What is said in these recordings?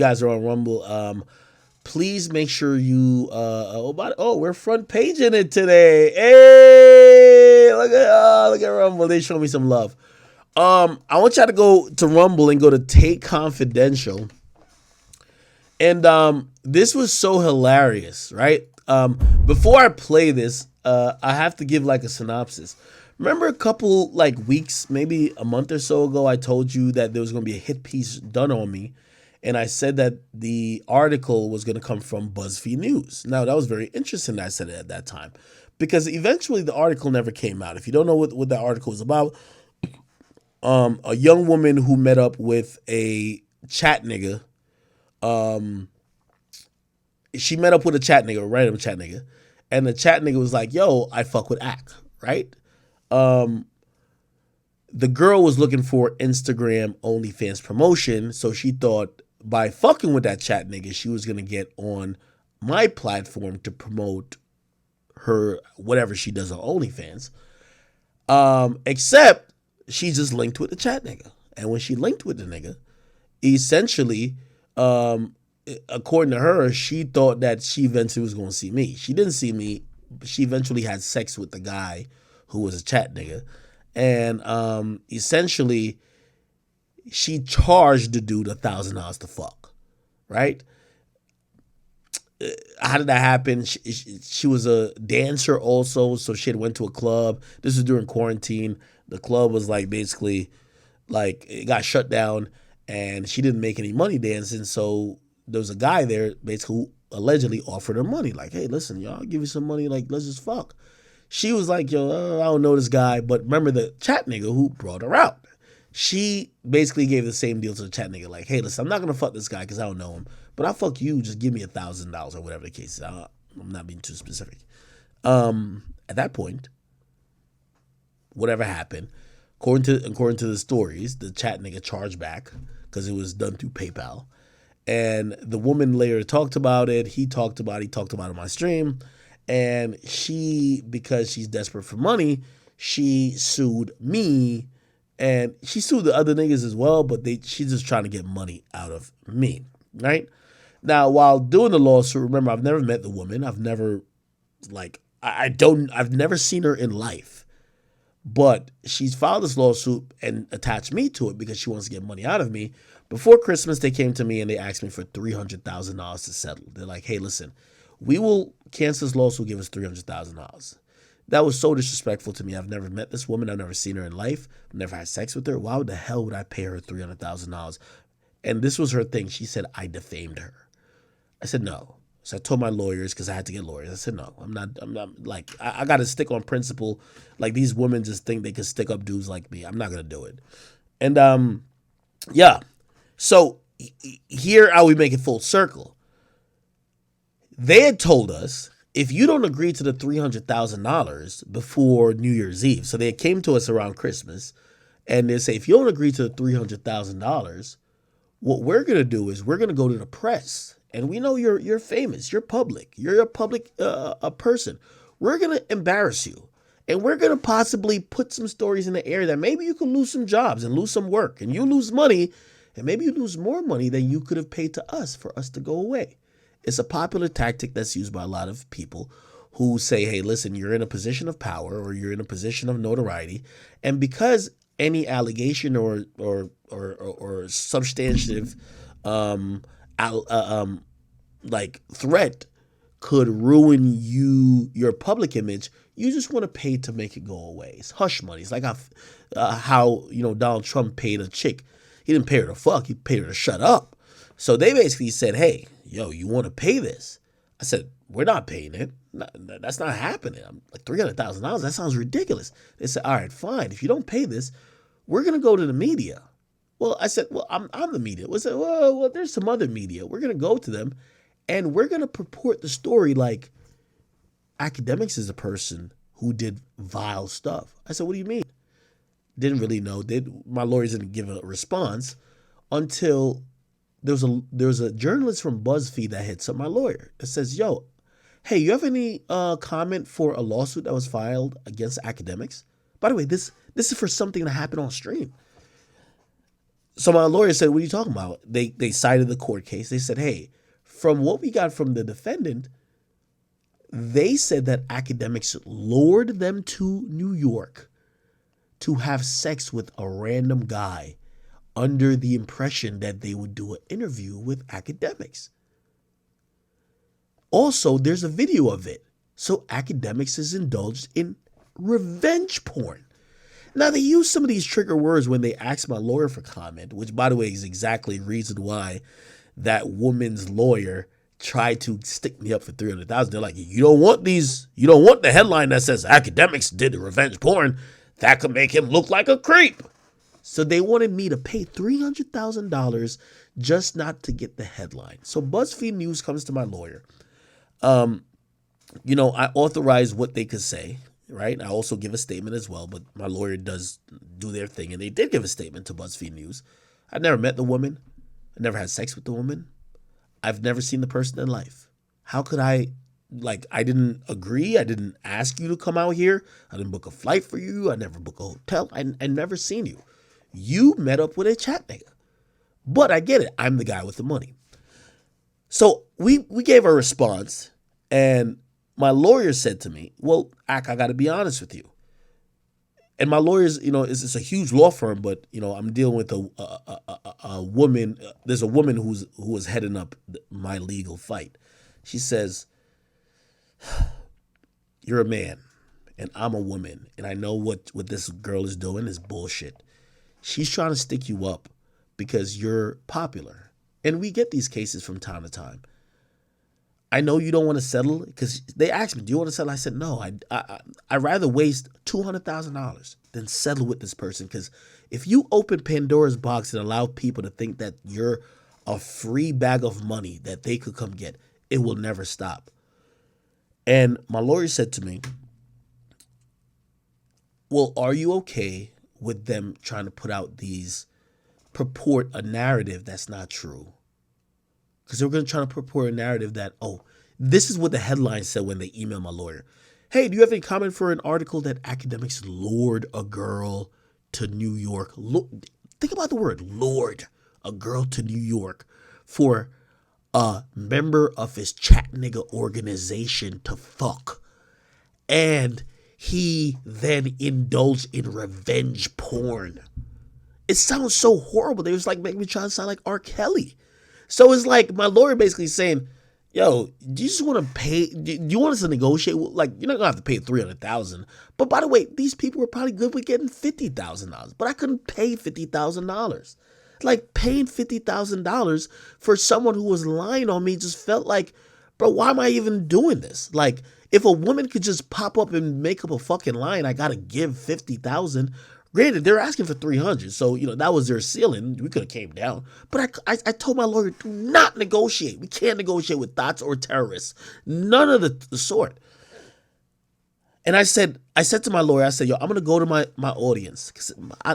guys are on Rumble. Please make sure you we're front page in it today. Hey, look at Rumble. They show me some love. I want y'all to go to Rumble and go to Take Confidential. And this was so hilarious, right? Before I play this, I have to give like a synopsis. Remember a couple like weeks, maybe a month or so ago, I told you that there was going to be a hit piece done on me. And I said that the article was going to come from Buzzfeed News. Now, that was very interesting that I said it at that time. Because eventually the article never came out. If you don't know what that article was about, a young woman who met up with a chat nigga. She met up with a chat nigga, a random chat nigga. And the chat nigga was like, yo, I fuck with Ak, right? The girl was looking for Instagram OnlyFans promotion, so she thought by fucking with that chat nigga, she was gonna get on my platform to promote her whatever she does on OnlyFans. Except she just linked with the chat nigga, and when she linked with the nigga, essentially, according to her, she thought that she eventually was gonna see me. She didn't see me. She eventually had sex with the guy who was a chat nigga. And essentially, she charged the dude $1,000 to fuck, right? How did that happen? She was a dancer also, so she had went to a club. This was during quarantine. The club was like basically like it got shut down, and she didn't make any money dancing. So there was a guy there basically who allegedly offered her money, like, "Hey, listen, y'all, I'll give you some money, like let's just fuck." She was like, yo, I don't know this guy. But remember the chat nigga who brought her out. She basically gave the same deal to the chat nigga. Like, hey, listen, I'm not going to fuck this guy because I don't know him. But I'll fuck you. Just give me $1,000 or whatever the case is. I'm not being too specific. At that point, whatever happened, according to the stories, the chat nigga charged back because it was done through PayPal. And the woman later talked about it. He talked about it on my stream. And she, because she's desperate for money, she sued me, and she sued the other niggas as well, but she's just trying to get money out of me, right? Now, while doing the lawsuit, remember, I've never met the woman. I've never, I've never seen her in life. But she's filed this lawsuit and attached me to it because she wants to get money out of me. Before Christmas, they came to me and they asked me for $300,000 to settle. They're like, hey, listen, we will cancel this lawsuit, give us $300,000. That was so disrespectful to me. I've never met this woman. I've never seen her in life. I've never had sex with her. Why the hell would I pay her $300,000? And this was her thing. She said, I defamed her. I said, no. So I told my lawyers, because I had to get lawyers. I said, no, I'm not like, I got to stick on principle. Like, these women just think they can stick up dudes like me. I'm not going to do it. And, yeah. So here I would make it full circle. They had told us, if you don't agree to the $300,000 before New Year's Eve, so they came to us around Christmas, and they say, if you don't agree to the $300,000, what we're going to do is we're going to go to the press. And we know you're famous, you're public, you're a public a person. We're going to embarrass you. And we're going to possibly put some stories in the air that maybe you can lose some jobs and lose some work. And you lose money, and maybe you lose more money than you could have paid to us for us to go away. It's a popular tactic that's used by a lot of people who say, hey, listen, you're in a position of power or you're in a position of notoriety. And because any allegation or substantive like threat could ruin your public image, you just want to pay to make it go away. It's hush money. It's like how Donald Trump paid a chick. He didn't pay her to fuck. He paid her to shut up. So they basically said, hey, yo, you want to pay this? I said, we're not paying it. That's not happening. I'm like, $300,000? That sounds ridiculous. They said, all right, fine. If you don't pay this, we're going to go to the media. Well, I said, well, I'm the media. We said, well, there's some other media. We're going to go to them, and we're going to purport the story like Akademiks is a person who did vile stuff. I said, what do you mean? Didn't really know. My lawyers didn't give a response until there was a journalist from Buzzfeed that hits up my lawyer. It says, yo, hey, you have any comment for a lawsuit that was filed against Akademiks? By the way, this is for something that happened on stream. So my lawyer said, what are you talking about? They cited the court case. They said, hey, from what we got from the defendant, they said that Akademiks lured them to New York to have sex with a random guy under the impression that they would do an interview with Akademiks. Also, there's a video of it. So Akademiks is indulged in revenge porn. Now, they use some of these trigger words when they asked my lawyer for comment, which, by the way, is exactly the reason why that woman's lawyer tried to stick me up for $300,000. They're like, you don't want the headline that says Akademiks did revenge porn. That could make him look like a creep. So they wanted me to pay $300,000 just not to get the headline. So BuzzFeed News comes to my lawyer. I authorize what they could say, right? I also give a statement as well, but my lawyer does do their thing. And they did give a statement to BuzzFeed News. I never met the woman. I never had sex with the woman. I've never seen the person in life. How could I didn't agree. I didn't ask you to come out here. I didn't book a flight for you. I never booked a hotel. I never seen you. You met up with a chat nigga. But I get it. I'm the guy with the money. So we gave a response, and my lawyer said to me, well, Ak, I got to be honest with you. And my lawyer's, it's a huge law firm, but, I'm dealing with a woman. There's a woman who was heading up my legal fight. She says, you're a man and I'm a woman, and I know what this girl is doing is bullshit. She's trying to stick you up because you're popular. And we get these cases from time to time. I know you don't want to settle because they asked me, do you want to settle? I said, no, I'd rather waste $200,000 than settle with this person. Because if you open Pandora's box and allow people to think that you're a free bag of money that they could come get, it will never stop. And my lawyer said to me, well, are you okay with them trying to put out purport a narrative that's not true? Because they were going to try to purport a narrative that, this is what the headline said when they emailed my lawyer. Hey, do you have any comment for an article that Akademiks lured a girl to New York? Think about the word lured a girl to New York for a member of his chat nigga organization to fuck. And he then indulged in revenge porn. It sounds so horrible. They was like making me try to sound like R. Kelly. So it's like my lawyer basically saying, yo, do you just want to pay? Do you want us to negotiate? Like, you're not going to have to pay $300,000. But by the way, these people were probably good with getting $50,000. But I couldn't pay $50,000. Like, paying $50,000 for someone who was lying on me just felt like, bro, why am I even doing this? Like, if a woman could just pop up and make up a fucking lie and I got to give $50,000. Granted, they're asking for $300, so that was their ceiling. We could have came down, but I told my lawyer, do not negotiate. We can't negotiate with thoughts or terrorists, none of the sort. And I said to my lawyer, I said, yo, I'm gonna go to my audience because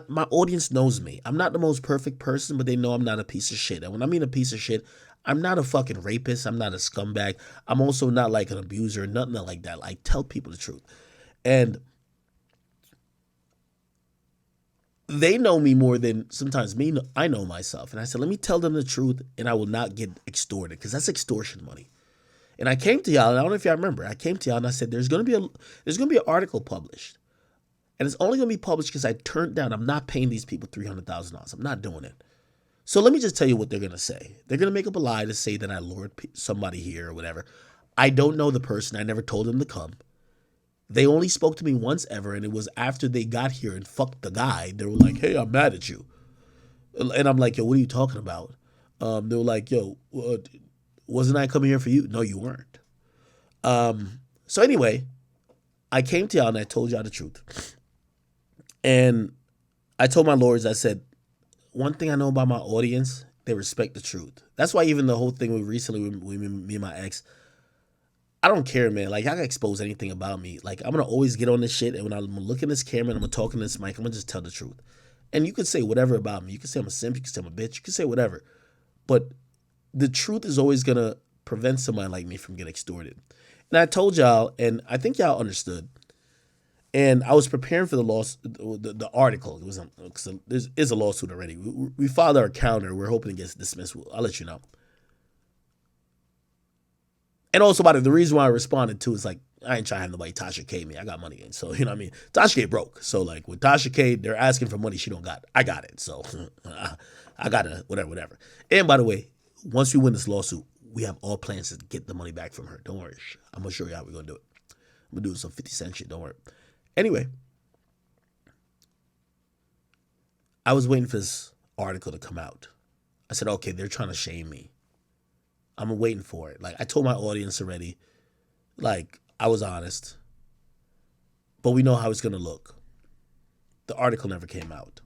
my audience knows me. I'm not the most perfect person, but they know I'm not a piece of shit. And when I mean a piece of shit, I'm not a fucking rapist. I'm not a scumbag. I'm also not like an abuser, nothing like that. I tell people the truth, and they know me more than sometimes I know myself. And I said, let me tell them the truth and I will not get extorted because that's extortion money. And I came to y'all, and I don't know if y'all remember, I came to y'all and I said, there's going to be an article published. And it's only going to be published because I turned down. I'm not paying these people $300,000. I'm not doing it. So let me just tell you what they're going to say. They're going to make up a lie to say that I lured somebody here or whatever. I don't know the person. I never told them to come. They only spoke to me once ever, and it was after they got here and fucked the guy. They were like, hey, I'm mad at you. And I'm like, yo, what are you talking about? They were like, yo, wasn't I coming here for you? No, you weren't. So anyway, I came to y'all and I told y'all the truth. And I told my lawyers, I said, one thing I know about my audience, they respect the truth. That's why even the whole thing with me and my ex, I don't care, man. Like, I can expose anything about me. Like, I'm going to always get on this shit. And when I'm looking at this camera and I'm talking to this mic, I'm going to just tell the truth. And you can say whatever about me. You can say I'm a simp. You can say I'm a bitch. You can say whatever. But the truth is always going to prevent somebody like me from getting extorted. And I told y'all, and I think y'all understood. And I was preparing for the the article. It was there is a lawsuit already. We filed our counter. We're hoping it gets dismissed. I'll let you know. And also, about it, the reason why I responded to is like, I ain't trying to have nobody Tasha K me. I got money in. So, you know what I mean? Tasha K broke. So, like, with Tasha K, they're asking for money she don't got. I got it. So, I got it. Whatever. And by the way, once we win this lawsuit, we have all plans to get the money back from her. Don't worry. I'm going to show you how we're going to do it. I'm going to do some 50 Cent shit. Don't worry. Anyway, I was waiting for this article to come out. I said, okay, they're trying to shame me. I'm waiting for it. Like, I told my audience already, like, I was honest, but we know how it's going to look. The article never came out.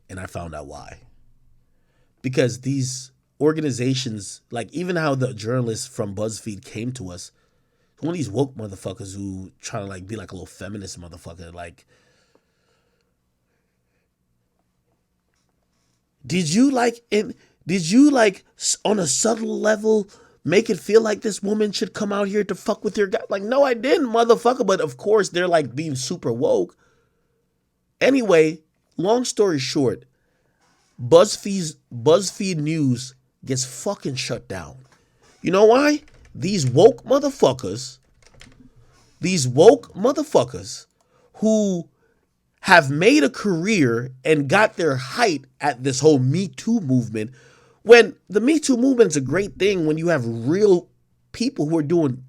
And I found out why. Because these organizations, like even how the journalists from Buzzfeed came to us, one of these woke motherfuckers who trying to like be like a little feminist motherfucker, like, did you on a subtle level make it feel like this woman should come out here to fuck with your guy? Like, no, I didn't, motherfucker. But of course, they're like being super woke. Anyway, long story short, BuzzFeed News gets fucking shut down. You know why? These woke motherfuckers who have made a career and got their height at this whole Me Too movement. When the Me Too movement is a great thing when you have real people who are doing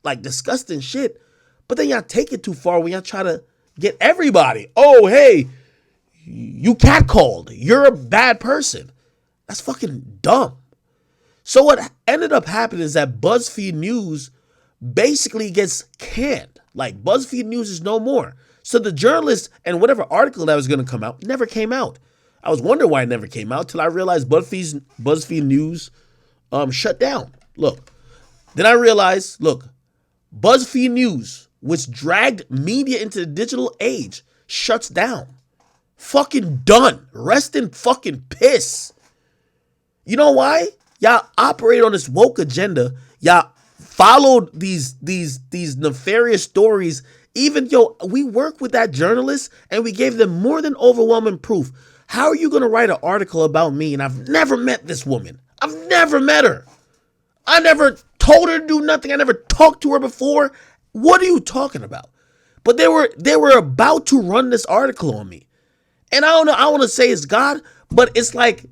like disgusting shit, but then y'all take it too far when y'all try to get everybody. Oh, hey, you catcalled. You're a bad person. That's fucking dumb. So what ended up happening is that BuzzFeed News basically gets canned. Like, BuzzFeed News is no more. So the journalist and whatever article that was going to come out never came out. I was wondering why it never came out till I realized BuzzFeed News shut down. Then I realized, BuzzFeed News, which dragged media into the digital age, shuts down. Fucking done. Rest in fucking piss. You know why? Y'all operate on this woke agenda. Y'all followed these nefarious stories. Even, we work with that journalist and we gave them more than overwhelming proof. How are you going to write an article about me and I've never met this woman? I've never met her. I never told her to do nothing. I never talked to her before. What are you talking about? But they were about to run this article on me. And I don't know, I want to say it's God, but it's like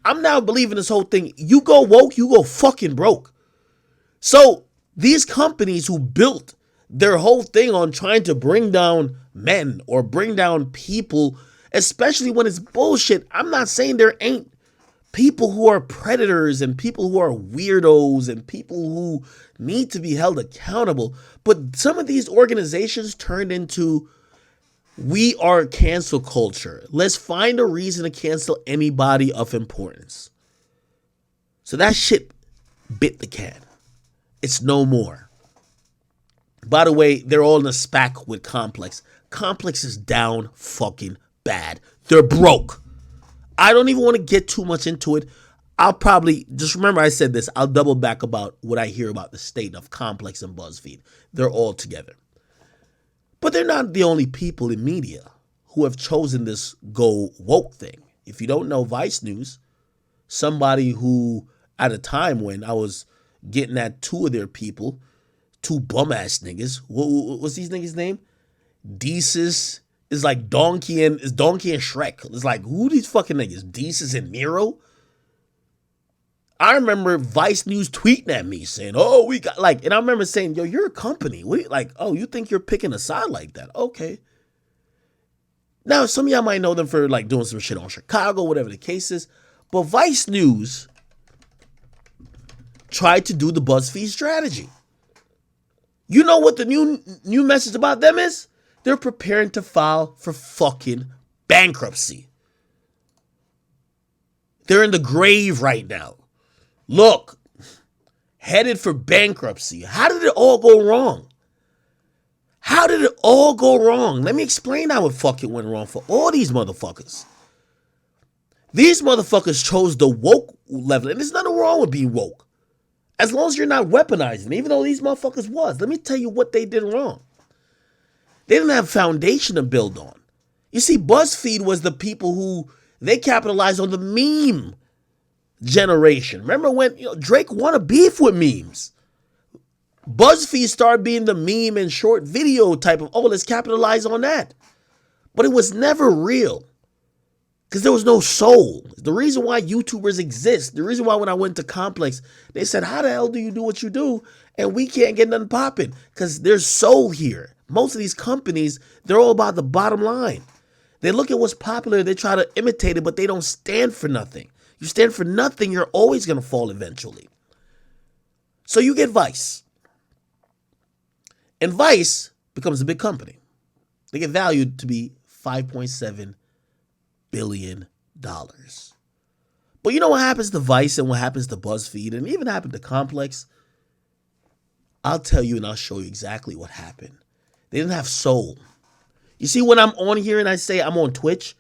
I'm now believing this whole thing. You go woke, you go fucking broke. So these companies who built their whole thing on trying to bring down men or bring down people, especially when it's bullshit. I'm not saying there ain't people who are predators and people who are weirdos and people who need to be held accountable. But some of these organizations turned into, we are cancel culture. Let's find a reason to cancel anybody of importance. So that shit bit the can. It's no more. By the way, they're all in a SPAC with Complex. Complex is down fucking bad. They're broke. I don't even want to get too much into it. I'll probably, just remember I said this, I'll double back about what I hear about the state of Complex and Buzzfeed. They're all together. But they're not the only people in media who have chosen this go woke thing. If you don't know Vice News, somebody who at a time when I was getting at two of their people, two bum ass niggas, what's these niggas' name? Desus is like Donkey and Shrek. It's like, who these fucking niggas? Desus and Miro? I remember Vice News tweeting at me saying, oh, we got and I remember saying, yo, you're a company. You think you're picking a side like that? Okay. Now, some of y'all might know them for doing some shit on Chicago, whatever the case is. But Vice News tried to do the BuzzFeed strategy. You know what the new message about them is? They're preparing to file for fucking bankruptcy. They're in the grave right now. Look, headed for bankruptcy. How did it all go wrong? Let me explain how it fucking went wrong for all these motherfuckers. These motherfuckers chose the woke level, and there's nothing wrong with being woke. As long as you're not weaponizing, even though these motherfuckers was. Let me tell you what they did wrong. They didn't have foundation to build on. You see, BuzzFeed was the people who, they capitalized on the meme generation. Remember when Drake wanted beef with memes? BuzzFeed started being the meme and short video type of, let's capitalize on that. But it was never real because there was no soul. The reason why YouTubers exist, the reason why when I went to Complex, they said, how the hell do you do what you do? And we can't get nothing popping because there's soul here. Most of these companies, they're all about the bottom line. They look at what's popular, they try to imitate it, but they don't stand for nothing. You stand for nothing, you're always going to fall eventually. So you get Vice. And Vice becomes a big company. They get valued to be $5.7 billion. But you know what happens to Vice and what happens to BuzzFeed and even happened to Complex? I'll tell you and I'll show you exactly what happened. They didn't have soul. You see, when I'm on here and I say I'm on Twitch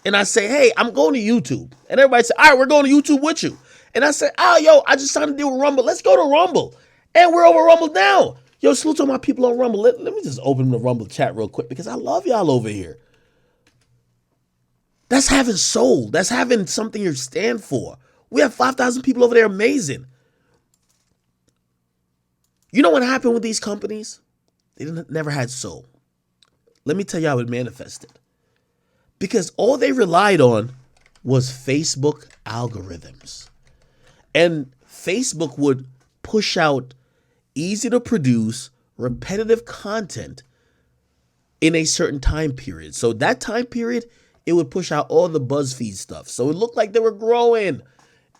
and I say, hey, I'm going to YouTube. And everybody say, all right, we're going to YouTube with you. And I say, I just signed a deal with Rumble. Let's go to Rumble. And we're over Rumble now. Yo, salute to all my people on Rumble. Let me just open the Rumble chat real quick because I love y'all over here. That's having soul. That's having something you stand for. We have 5,000 people over there. Amazing. You know what happened with these companies? They never had soul. Let me tell you how it manifested. Because all they relied on was Facebook algorithms. And Facebook would push out easy to produce, repetitive content in a certain time period. So that time period, it would push out all the BuzzFeed stuff. So it looked like they were growing.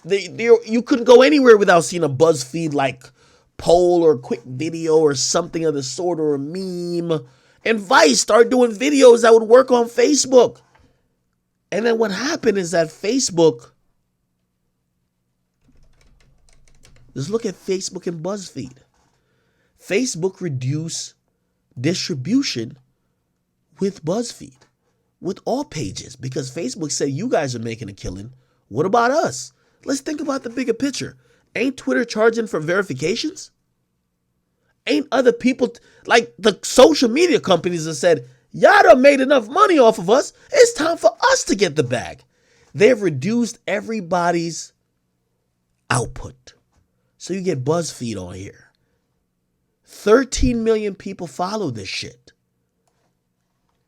You couldn't go anywhere without seeing a BuzzFeed like poll or quick video or something of the sort or a meme. And Vice started doing videos that would work on Facebook. And then what happened is that Facebook, just look at Facebook and BuzzFeed. Facebook reduced distribution with BuzzFeed, with all pages, because Facebook said, you guys are making a killing. What about us? Let's think about the bigger picture. Ain't Twitter charging for verifications? Ain't other people, like the social media companies have said, y'all done made enough money off of us. It's time for us to get the bag. They've reduced everybody's output. So you get BuzzFeed on here. 13 million people follow this shit.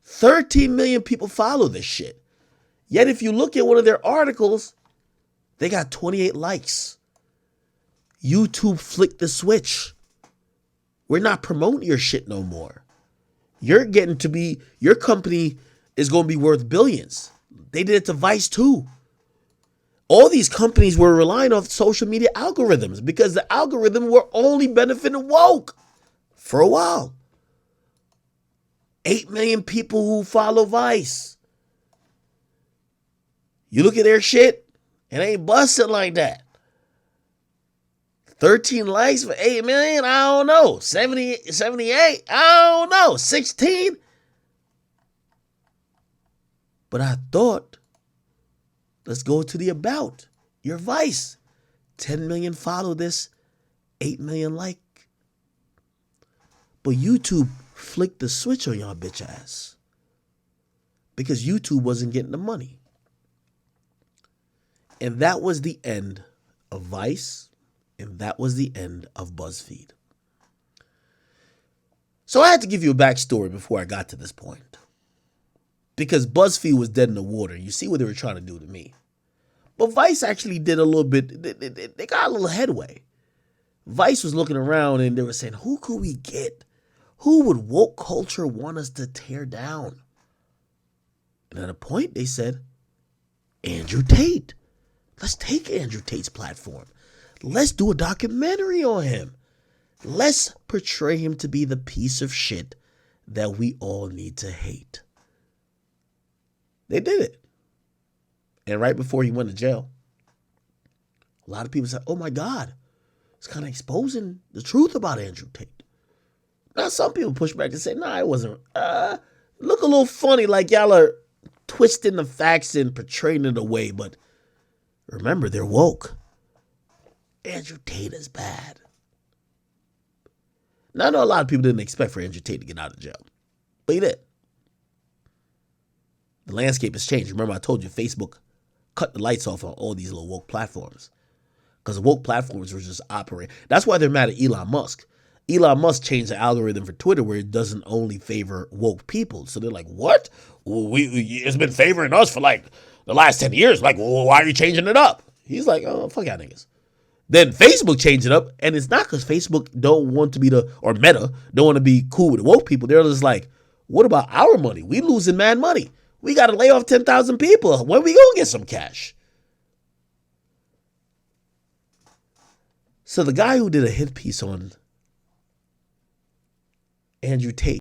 13 million people follow this shit. Yet if you look at one of their articles, they got 28 likes. YouTube flicked the switch. We're not promoting your shit no more. Your company is going to be worth billions. They did it to Vice too. All these companies were relying on social media algorithms because the algorithm were only benefiting woke for a while. 8 million people who follow Vice. You look at their shit, it ain't busting like that. 13 likes for 8 million? I don't know. 78? I don't know. 16? But I thought, let's go to the about. Your Vice. 10 million follow this. 8 million like. But YouTube flicked the switch on y'all bitch ass. Because YouTube wasn't getting the money. And that was the end of Vice. And that was the end of BuzzFeed. So I had to give you a backstory before I got to this point. Because BuzzFeed was dead in the water. You see what they were trying to do to me. But Vice actually did a little bit, they got a little headway. Vice was looking around and they were saying, who could we get? Who would woke culture want us to tear down? And at a point they said, Andrew Tate. Let's take Andrew Tate's platform. Let's do a documentary on him. Let's portray him to be the piece of shit that we all need to hate. They did it. And right before he went to jail, a lot of people said, oh my God, it's kind of exposing the truth about Andrew Tate. Now, some people push back and say, nah, it wasn't. Look a little funny, like y'all are twisting the facts and portraying it away. But remember, they're woke. Andrew Tate is bad. Now, I know a lot of people didn't expect for Andrew Tate to get out of jail, but he did. The landscape has changed. Remember, I told you Facebook cut the lights off on all these little woke platforms because the woke platforms were just operating. That's why they're mad at Elon Musk. Elon Musk changed the algorithm for Twitter where it doesn't only favor woke people. So they're like, what? It's been favoring us for like the last 10 years. Like, well, why are you changing it up? He's like, oh, fuck y'all niggas. Then Facebook changed it up, and it's not because Facebook don't want to be or Meta don't want to be cool with the woke people. They're just like, what about our money? We losing mad money. We got to lay off 10,000 people. When we gonna get some cash? So the guy who did a hit piece on Andrew Tate